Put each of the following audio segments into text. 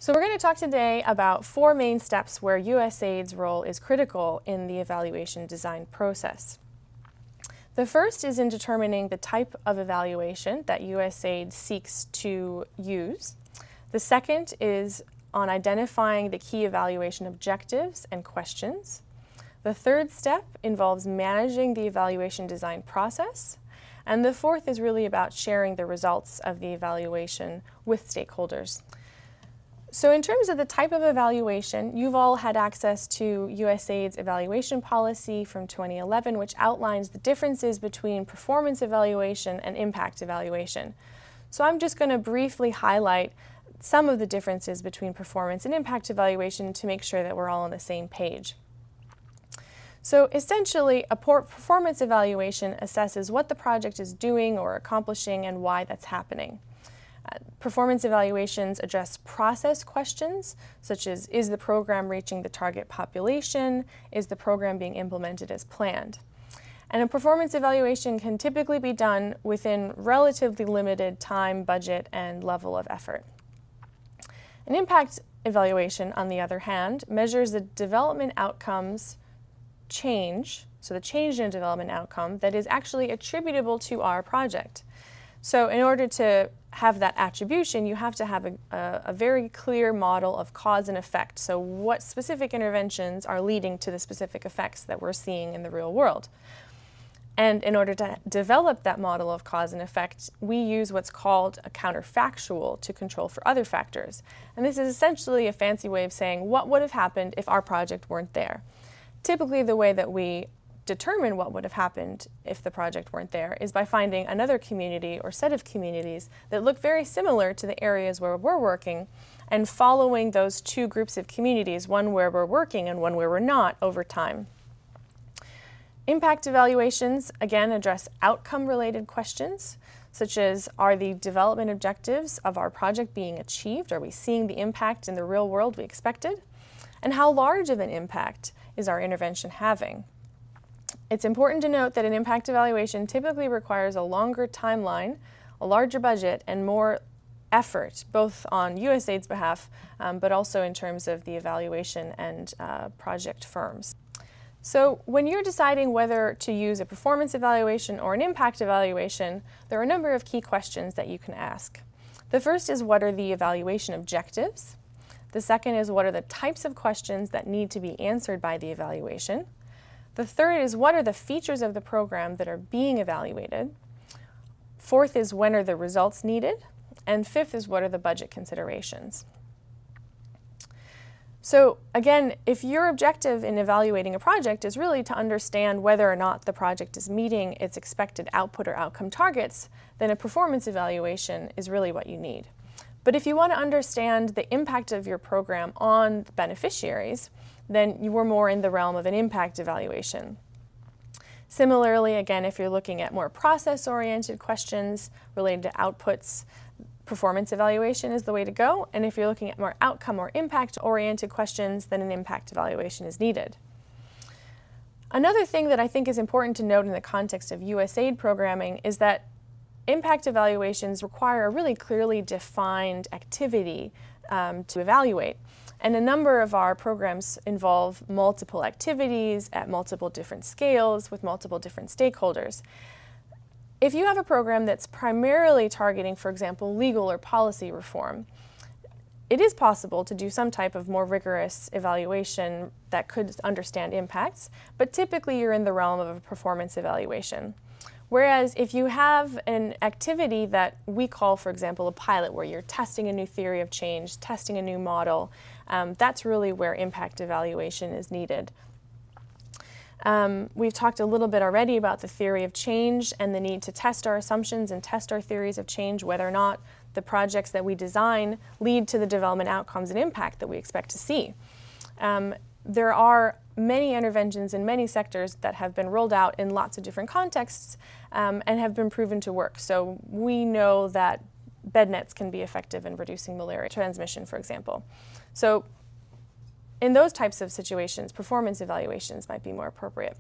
So we're going to talk today about 4 main steps where USAID's role is critical in the evaluation design process. The first is in determining the type of evaluation that USAID seeks to use. The second is on identifying the key evaluation objectives and questions. The third step involves managing the evaluation design process. And the fourth is really about sharing the results of the evaluation with stakeholders. So in terms of the type of evaluation, you've all had access to USAID's evaluation policy from 2011, which outlines the differences between performance evaluation and impact evaluation. So I'm just going to briefly highlight some of the differences between performance and impact evaluation to make sure that we're all on the same page. So essentially, a performance evaluation assesses what the project is doing or accomplishing and why that's happening. Performance evaluations address process questions, such as, is the program reaching the target population? Is the program being implemented as planned? And a performance evaluation can typically be done within relatively limited time, budget, and level of effort. An impact evaluation, on the other hand, measures the development outcomes change, so the change in a development outcome that is actually attributable to our project. So in order to have that attribution, you have to have a very clear model of cause and effect. So what specific interventions are leading to the specific effects that we're seeing in the real world. And in order to develop that model of cause and effect, we use what's called a counterfactual to control for other factors. And this is essentially a fancy way of saying what would have happened if our project weren't there. Typically, the way that we determine what would have happened if the project weren't there is by finding another community or set of communities that look very similar to the areas where we're working and following those two groups of communities, one where we're working and one where we're not, over time. Impact evaluations, again, address outcome-related questions, such as, are the development objectives of our project being achieved? Are we seeing the impact in the real world we expected? And how large of an impact is our intervention having? It's important to note that an impact evaluation typically requires a longer timeline, a larger budget, and more effort, both on USAID's behalf, but also in terms of the evaluation and project firms. So when you're deciding whether to use a performance evaluation or an impact evaluation, there are a number of key questions that you can ask. The first is, what are the evaluation objectives? The second is, what are the types of questions that need to be answered by the evaluation? The third is, what are the features of the program that are being evaluated? Fourth is, when are the results needed? And fifth is, what are the budget considerations? So again, if your objective in evaluating a project is really to understand whether or not the project is meeting its expected output or outcome targets, then a performance evaluation is really what you need. But if you want to understand the impact of your program on the beneficiaries, then you were more in the realm of an impact evaluation. Similarly, again, if you're looking at more process-oriented questions related to outputs, performance evaluation is the way to go. And if you're looking at more outcome or impact-oriented questions, then an impact evaluation is needed. Another thing that I think is important to note in the context of USAID programming is that impact evaluations require a really clearly defined activity to evaluate. And a number of our programs involve multiple activities at multiple different scales with multiple different stakeholders. If you have a program that's primarily targeting, for example, legal or policy reform, it is possible to do some type of more rigorous evaluation that could understand impacts, but typically you're in the realm of a performance evaluation. Whereas if you have an activity that we call, for example, a pilot, where you're testing a new theory of change, testing a new model, that's really where impact evaluation is needed. We've talked a little bit already about the theory of change and the need to test our assumptions and test our theories of change, whether or not the projects that we design lead to the development outcomes and impact that we expect to see. There are many interventions in many sectors that have been rolled out in lots of different contexts and have been proven to work. So we know that bed nets can be effective in reducing malaria transmission, for example. So in those types of situations, performance evaluations might be more appropriate.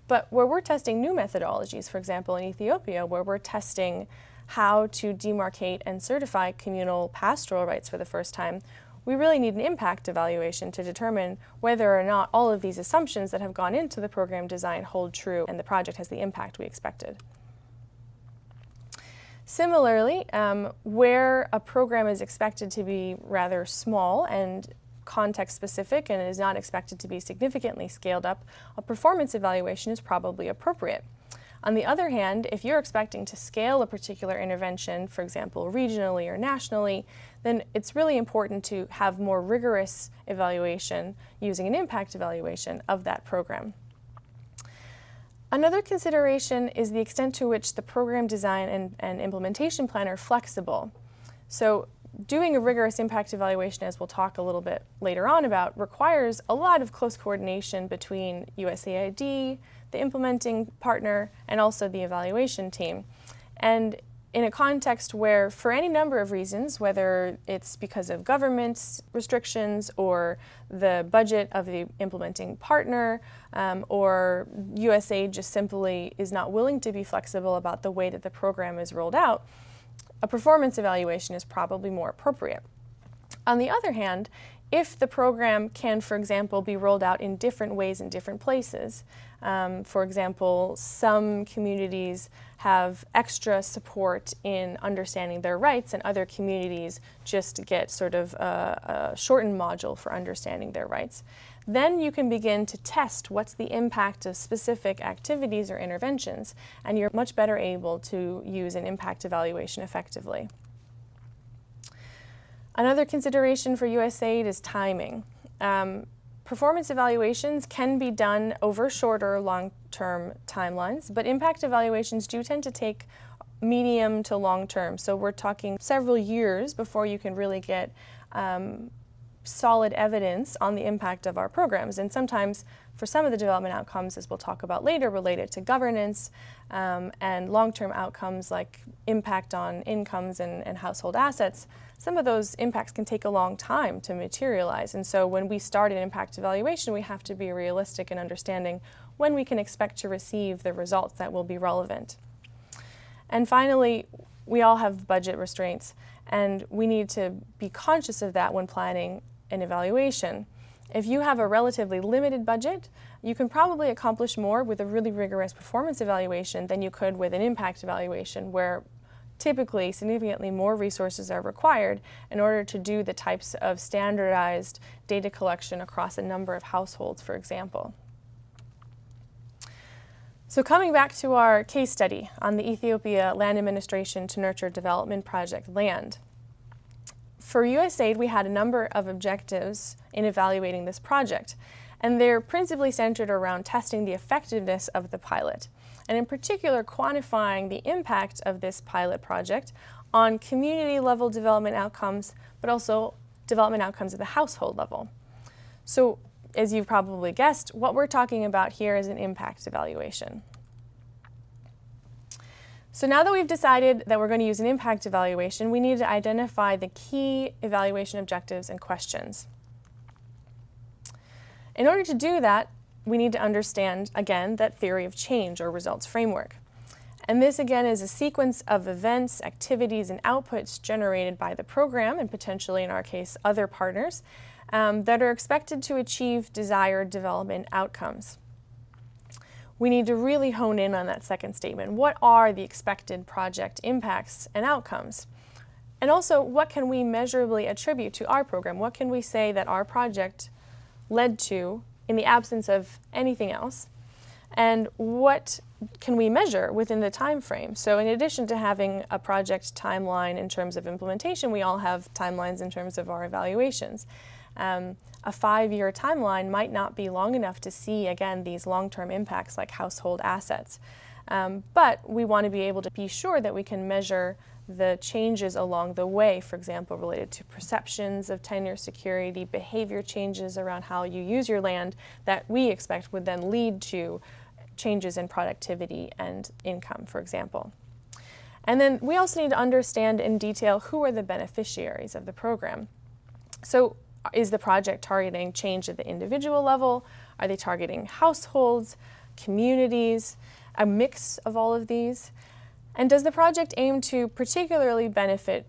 But where we're testing new methodologies, for example, in Ethiopia, where we're testing how to demarcate and certify communal pastoral rights for the first time, we really need an impact evaluation to determine whether or not all of these assumptions that have gone into the program design hold true and the project has the impact we expected. Similarly, where a program is expected to be rather small and context-specific and is not expected to be significantly scaled up, a performance evaluation is probably appropriate. On the other hand, if you're expecting to scale a particular intervention, for example, regionally or nationally, then it's really important to have more rigorous evaluation using an impact evaluation of that program. Another consideration is the extent to which the program design and implementation plan are flexible. So doing a rigorous impact evaluation, as we'll talk a little bit later on about, requires a lot of close coordination between USAID, the implementing partner, and also the evaluation team. And in a context where, for any number of reasons, whether it's because of government restrictions or the budget of the implementing partner, or USAID just simply is not willing to be flexible about the way that the program is rolled out, a performance evaluation is probably more appropriate. On the other hand, if the program can, for example, be rolled out in different ways in different places, for example, some communities have extra support in understanding their rights and other communities just get sort of a shortened module for understanding their rights, then you can begin to test what's the impact of specific activities or interventions, and you're much better able to use an impact evaluation effectively. Another consideration for USAID is timing. Performance evaluations can be done over shorter long-term timelines, but impact evaluations do tend to take medium to long-term. So we're talking several years before you can really get solid evidence on the impact of our programs. And sometimes for some of the development outcomes, as we'll talk about later, related to governance and long-term outcomes like impact on incomes and household assets, some of those impacts can take a long time to materialize. And so when we start an impact evaluation, we have to be realistic in understanding when we can expect to receive the results that will be relevant. And finally, we all have budget restraints, and we need to be conscious of that when planning an evaluation. If you have a relatively limited budget, you can probably accomplish more with a really rigorous performance evaluation than you could with an impact evaluation, where typically significantly more resources are required in order to do the types of standardized data collection across a number of households, for example. So coming back to our case study on the Ethiopia Land Administration to Nurture Development Project LAND. For USAID, we had a number of objectives in evaluating this project, and they're principally centered around testing the effectiveness of the pilot, and in particular quantifying the impact of this pilot project on community-level development outcomes, but also development outcomes at the household level. So, as you've probably guessed, what we're talking about here is an impact evaluation. So now that we've decided that we're going to use an impact evaluation, we need to identify the key evaluation objectives and questions. In order to do that, we need to understand, again, that theory of change or results framework. And this, again, is a sequence of events, activities, and outputs generated by the program, and potentially, in our case, other partners, that are expected to achieve desired development outcomes. We need to really hone in on that second statement. What are the expected project impacts and outcomes? And also, what can we measurably attribute to our program? What can we say that our project led to in the absence of anything else? And what can we measure within the time frame? So in addition to having a project timeline in terms of implementation, we all have timelines in terms of our evaluations. A 5-year timeline might not be long enough to see, again, these long-term impacts like household assets. But we want to be able to be sure that we can measure the changes along the way, for example, related to perceptions of tenure security, behavior changes around how you use your land that we expect would then lead to changes in productivity and income, for example. And then we also need to understand in detail who are the beneficiaries of the program. So is the project targeting change at the individual level? Are they targeting households, communities, a mix of all of these? And does the project aim to particularly benefit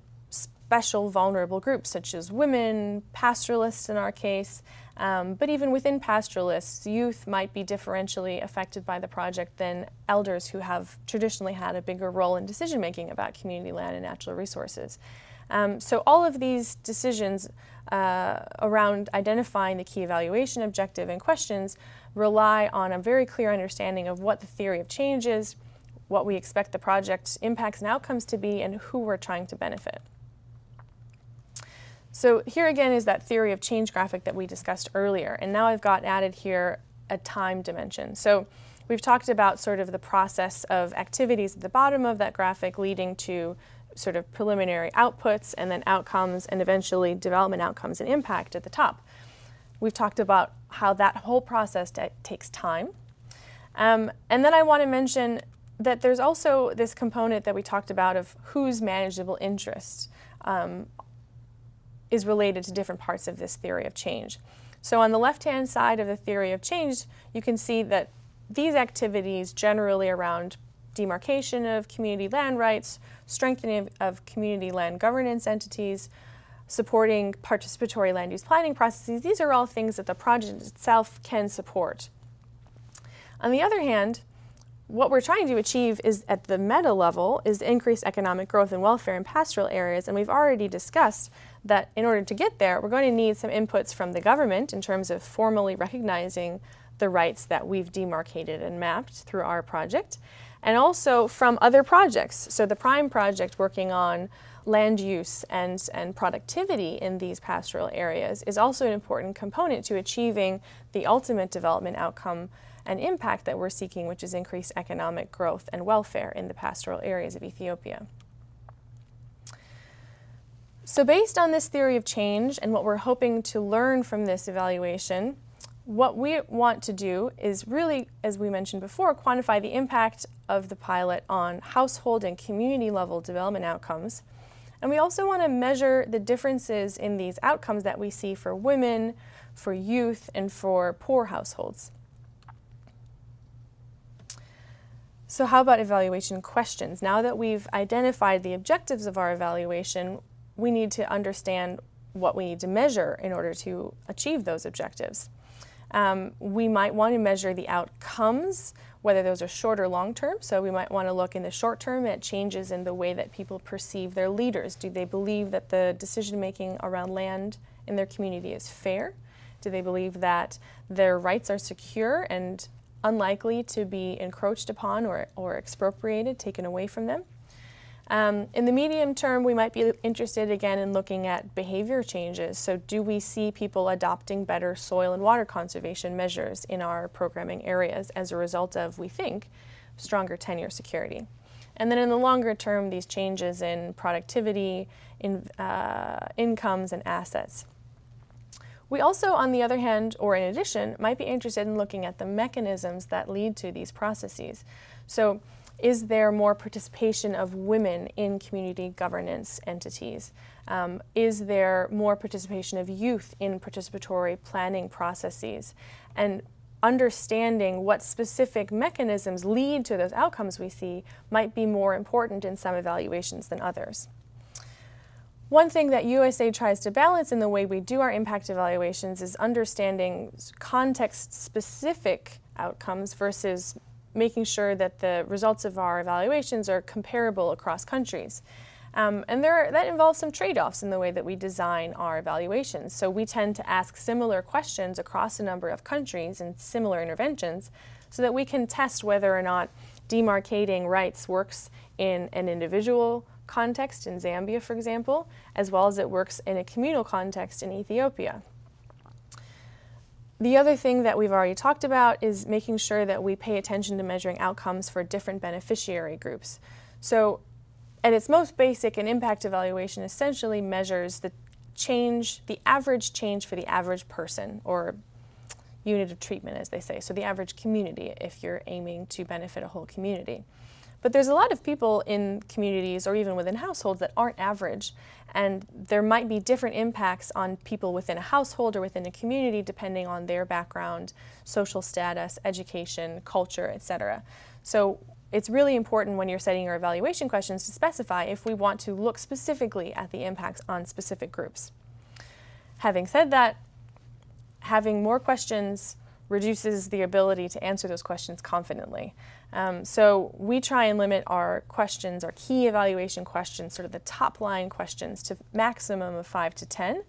special vulnerable groups such as women, pastoralists in our case, but even within pastoralists, youth might be differentially affected by the project than elders who have traditionally had a bigger role in decision making about community land and natural resources. So all of these decisions around identifying the key evaluation objective and questions rely on a very clear understanding of what the theory of change is, what we expect the project's impacts and outcomes to be, and who we're trying to benefit. So here again is that theory of change graphic that we discussed earlier, and now I've got added here a time dimension. So we've talked about sort of the process of activities at the bottom of that graphic leading to sort of preliminary outputs and then outcomes and eventually development outcomes and impact at the top. We've talked about how that whole process takes time. And then I want to mention that there's also this component that we talked about of whose manageable interest is related to different parts of this theory of change. So on the left-hand side of the theory of change, you can see that these activities generally around demarcation of community land rights, strengthening of community land governance entities, supporting participatory land use planning processes, these are all things that the project itself can support. On the other hand, what we're trying to achieve is at the meta level is increased economic growth and welfare in pastoral areas, and we've already discussed that in order to get there, we're going to need some inputs from the government in terms of formally recognizing the rights that we've demarcated and mapped through our project, and also from other projects. So the PRIME project working on land use and productivity in these pastoral areas is also an important component to achieving the ultimate development outcome and impact that we're seeking, which is increased economic growth and welfare in the pastoral areas of Ethiopia. So based on this theory of change and what we're hoping to learn from this evaluation, what we want to do is really, as we mentioned before, quantify the impact of the pilot on household and community level development outcomes. And we also want to measure the differences in these outcomes that we see for women, for youth, and for poor households. So how about evaluation questions? Now that we've identified the objectives of our evaluation, we need to understand what we need to measure in order to achieve those objectives. We might want to measure the outcomes, whether those are short or long term. So we might want to look in the short term at changes in the way that people perceive their leaders. Do they believe that the decision making around land in their community is fair? Do they believe that their rights are secure and unlikely to be encroached upon or expropriated, taken away from them? In the medium term, we might be interested again in looking at behavior changes. So do we see people adopting better soil and water conservation measures in our programming areas as a result of, we think, stronger tenure security? And then in the longer term, these changes in productivity, in incomes, and assets. We also, on the other hand, or in addition, might be interested in looking at the mechanisms that lead to these processes. So is there more participation of women in community governance entities? Is there more participation of youth in participatory planning processes? And understanding what specific mechanisms lead to those outcomes we see might be more important in some evaluations than others. One thing that USAID tries to balance in the way we do our impact evaluations is understanding context-specific outcomes versus making sure that the results of our evaluations are comparable across countries. And that involves some trade-offs in the way that we design our evaluations. So we tend to ask similar questions across a number of countries and similar interventions so that we can test whether or not demarcating rights works in an individual context in Zambia, for example, as well as it works in a communal context in Ethiopia. The other thing that we've already talked about is making sure that we pay attention to measuring outcomes for different beneficiary groups. So at its most basic, an impact evaluation essentially measures the change, the average change for the average person, or unit of treatment, as they say, so the average community if you're aiming to benefit a whole community. But there's a lot of people in communities or even within households that aren't average, and there might be different impacts on people within a household or within a community depending on their background, social status, education, culture, etc. So it's really important when you're setting your evaluation questions to specify if we want to look specifically at the impacts on specific groups. Having said that, having more questions reduces the ability to answer those questions confidently. So we try and limit our questions, our key evaluation questions, sort of the top line questions, to maximum of 5 to 10,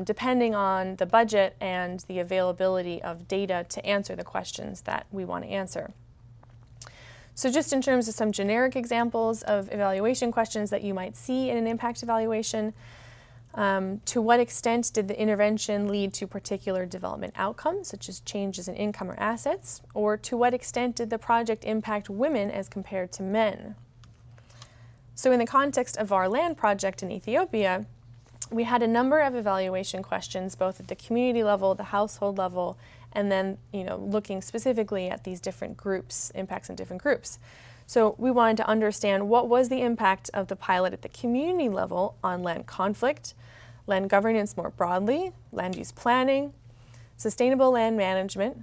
depending on the budget and the availability of data to answer the questions that we want to answer. So just in terms of some generic examples of evaluation questions that you might see in an impact evaluation, to what extent did the intervention lead to particular development outcomes, such as changes in income or assets? Or to what extent did the project impact women as compared to men? So in the context of our land project in Ethiopia, we had a number of evaluation questions, both at the community level, the household level, and then looking specifically at these different groups, impacts in different groups. So we wanted to understand what was the impact of the pilot at the community level on land conflict, land governance more broadly, land use planning, sustainable land management,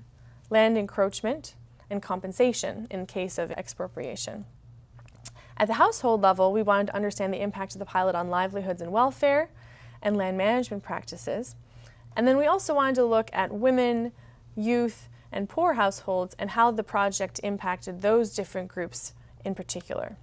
land encroachment, and compensation in case of expropriation. At the household level, we wanted to understand the impact of the pilot on livelihoods and welfare and land management practices. And then we also wanted to look at women, youth, and poor households and how the project impacted those different groups in particular.